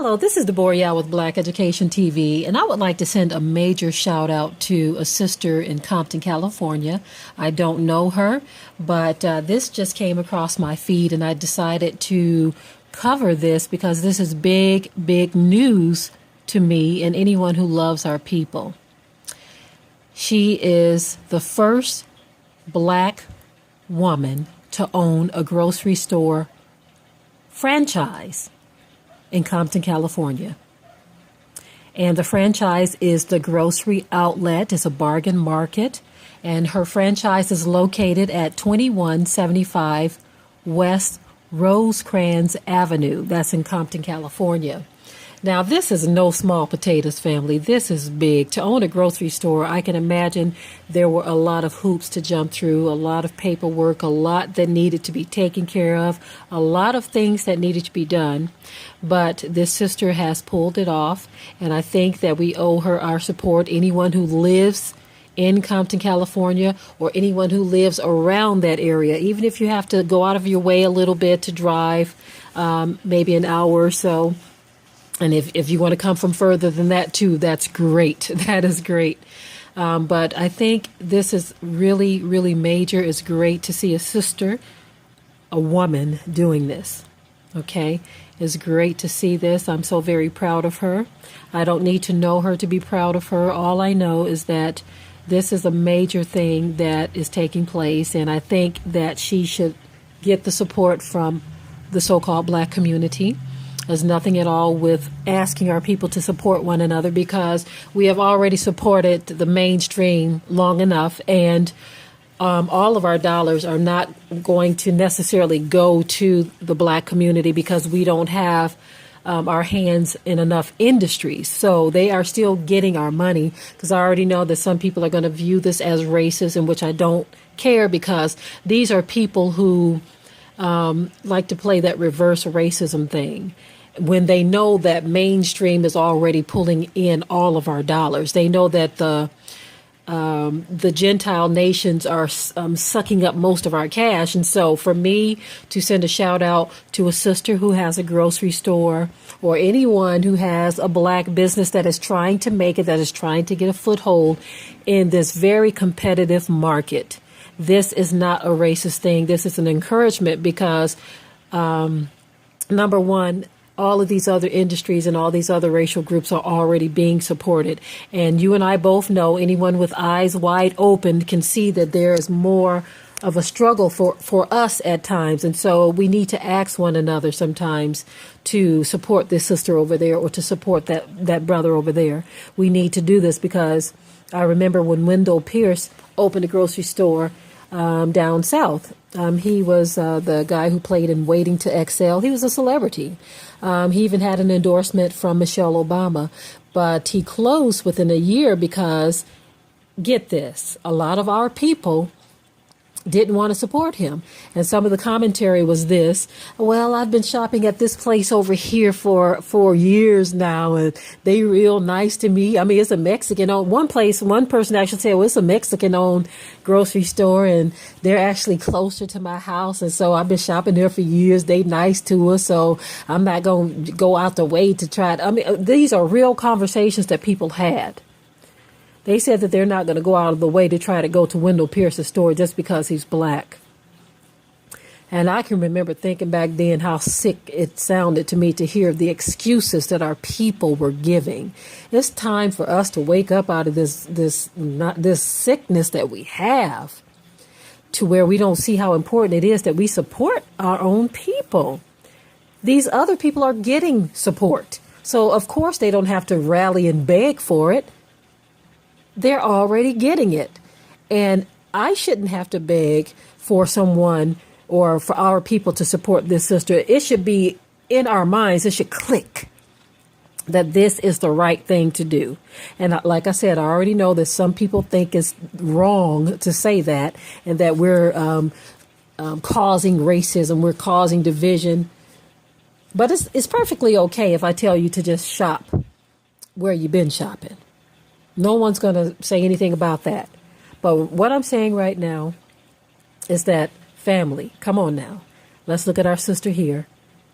Hello, this is Deborah with Black Education TV, and I would like to send a major shout out to a sister in Compton, California. I don't know her, but this just came across my feed, and I decided to cover this because this is big, big news to me and anyone who loves our people. She is the first Black woman to own a grocery store franchise in Compton, California. And the franchise is the Grocery Outlet. It's a bargain market. And her franchise is located at 2175 West Rosecrans Avenue. That's in Compton, California. Now, this is no small potatoes, family. This is big. To own a grocery store, I can imagine there were a lot of hoops to jump through, a lot of paperwork, a lot that needed to be taken care of, a lot of things that needed to be done. But this sister has pulled it off, and I think that we owe her our support. Anyone who lives in Compton, California, or anyone who lives around that area, even if you have to go out of your way a little bit to drive, maybe an hour or so. And if you want to come from further than that, too, that's great. That is great. But I think this is really, really major. It's great to see a sister, a woman, doing this. Okay? It's great to see this. I'm so very proud of her. I don't need to know her to be proud of her. All I know is that this is a major thing that is taking place. And I think that she should get the support from the so-called Black community. There's nothing at all with asking our people to support one another because we have already supported the mainstream long enough, and all of our dollars are not going to necessarily go to the Black community because we don't have our hands in enough industries. So they are still getting our money because I already know that some people are going to view this as racist, in which I don't care because these are people who like to play that reverse racism thing. When they know that mainstream is already pulling in all of our dollars, they know that the Gentile nations are sucking up most of our cash. And so for me to send a shout out to a sister who has a grocery store or anyone who has a Black business that is trying to make it, that is trying to get a foothold in this very competitive market, this is not a racist thing. This is an encouragement because, number one, all of these other industries and all these other racial groups are already being supported. And you and I both know, anyone with eyes wide open can see that there is more of a struggle for us at times. And so we need to ask one another sometimes to support this sister over there or to support that brother over there. We need to do this because I remember when Wendell Pierce opened a grocery store down south. He was the guy who played in Waiting to Exhale. He was a celebrity. He even had an endorsement from Michelle Obama, but he closed within a year because, get this, a lot of our people didn't want to support him. And some of the commentary was this: well, I've been shopping at this place over here for years now, and they real nice to me. I mean, it's a Mexican-owned, one person actually said, well, it's a Mexican-owned grocery store, and they're actually closer to my house, and so I've been shopping there for years. They nice to us, so I'm not going to go out the way to try it. I mean, these are real conversations that people had. They said that they're not going to go out of the way to try to go to Wendell Pierce's store just because he's Black. And I can remember thinking back then how sick it sounded to me to hear the excuses that our people were giving. It's time for us to wake up out of this sickness that we have, to where we don't see how important it is that we support our own people. These other people are getting support. So, of course, they don't have to rally and beg for it. They're already getting it. And I shouldn't have to beg for someone or for our people to support this sister. It should be in our minds. It should click that this is the right thing to do. And like I said, I already know that some people think it's wrong to say that and that we're causing racism. We're causing division. But it's perfectly okay if I tell you to just shop where you've been shopping. No one's going to say anything about that. But what I'm saying right now is that, family, come on now. Let's look at our sister here.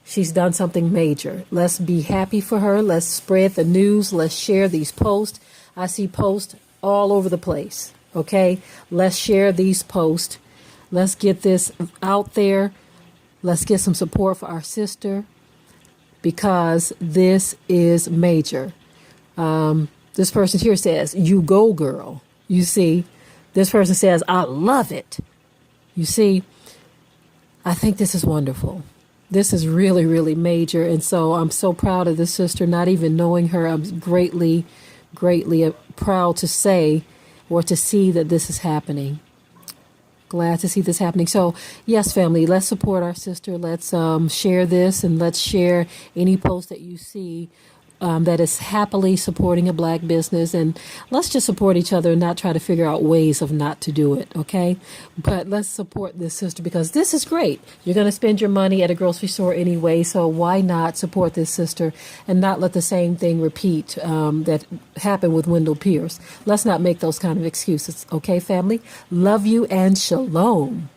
She's done something major. Let's be happy for her. Let's spread the news. Let's share these posts. I see posts all over the place. Okay? Let's share these posts. Let's get this out there. Let's get some support for our sister because this is major. This person here says, "You go, girl." You see, this person says, "I love it." You see, I think this is wonderful. This is really, really major. And so I'm so proud of this sister, not even knowing her. I'm greatly, greatly proud to say or to see that this is happening. Glad to see this happening. So, yes, family, let's support our sister. Let's share this and let's share any post that you see that is happily supporting a black business. And let's just support each other and not try to figure out ways of not to do it, okay? But let's support this sister because this is great. You're going to spend your money at a grocery store anyway, so why not support this sister and not let the same thing repeat that happened with Wendell Pierce? Let's not make those kind of excuses, okay, family? Love you and shalom.